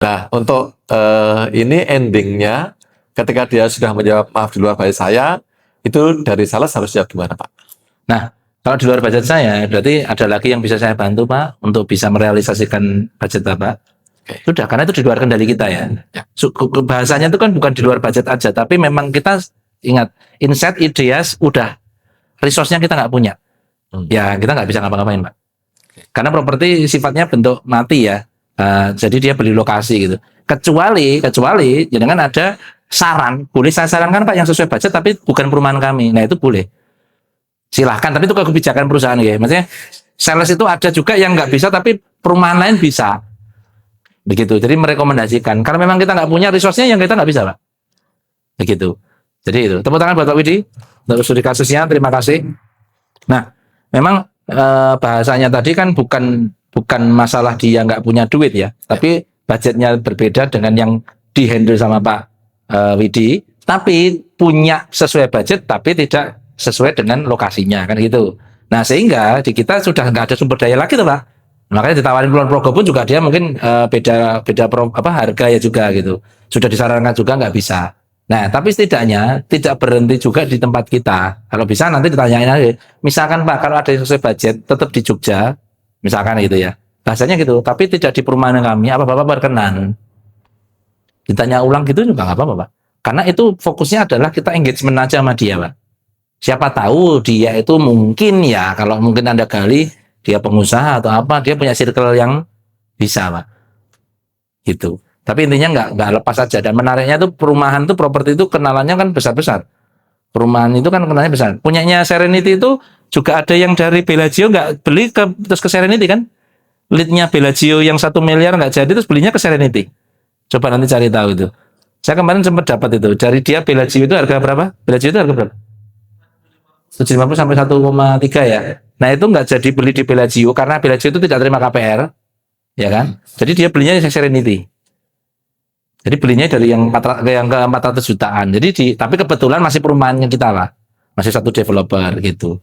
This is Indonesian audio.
Nah, untuk ini endingnya, ketika dia sudah menjawab maaf di luar budget saya, itu dari sales harus jawab gimana, Pak? Nah, kalau di luar budget saya, berarti ada lagi yang bisa saya bantu, Pak, untuk bisa merealisasikan budget Bapak. Oke. Sudah, karena itu di luar kendali kita ya. Ya. Bahasanya itu kan bukan di luar budget aja, tapi memang kita ingat, insight, ideas, udah. Resource-nya kita nggak punya. Ya, kita nggak bisa ngapa-ngapain, Pak. Karena properti sifatnya bentuk mati ya. Jadi dia beli lokasi gitu. Kecuali jangan ada saran, boleh saya sarankan Pak yang sesuai budget tapi bukan perumahan kami. Nah, itu boleh. Silahkan, tapi itu kebijakan perusahaan ya. Maksudnya sales itu ada juga yang nggak bisa tapi perumahan lain bisa. Begitu. Jadi merekomendasikan. Karena memang kita nggak punya resource-nya yang kita nggak bisa, Pak. Begitu. Jadi itu. Tepuk tangan buat Pak Widi untuk studi kasusnya. Terima kasih. Nah, memang bahasanya tadi kan bukan masalah dia nggak punya duit ya, tapi budgetnya berbeda dengan yang dihandle sama Pak Widi, tapi punya sesuai budget tapi tidak sesuai dengan lokasinya kan gitu. Nah, sehingga di kita sudah nggak ada sumber daya lagi tuh Pak. Makanya ditawarin Kulon Progo pun juga dia mungkin beda harga ya juga gitu. Sudah disarankan juga nggak bisa. Nah, tapi setidaknya tidak berhenti juga di tempat kita. Kalau bisa nanti ditanyain aja. Misalkan Pak, kalau ada yang sesuai budget, tetap di Jogja, misalkan gitu ya. Bahasanya gitu, tapi tidak di perumahan kami, apa Bapak berkenan? Ditanya ulang gitu juga nggak apa-apa, Pak. Karena itu fokusnya adalah kita engagement aja sama dia, Pak. Siapa tahu dia itu mungkin ya, kalau mungkin Anda gali, dia pengusaha atau apa, dia punya circle yang bisa, Pak. Gitu. Tapi intinya nggak lepas saja. Dan menariknya tuh perumahan tuh properti itu kenalannya kan besar-besar. Perumahan itu kan kenalannya besar. Punyanya Serenity itu juga ada yang dari Bellagio nggak beli terus ke Serenity kan? Leadnya Bellagio yang 1 miliar nggak jadi terus belinya ke Serenity. Coba nanti cari tahu itu. Saya kemarin sempat dapat itu. Dari dia Bellagio itu harga berapa? Bellagio itu harga berapa? 750 sampai 1,3 ya. Nah itu nggak jadi beli di Bellagio karena Bellagio itu tidak terima KPR, ya kan? Jadi dia belinya di Serenity. Jadi belinya dari yang 400 jutaan. Jadi tapi kebetulan masih perumahannya kita lah. Masih satu developer gitu.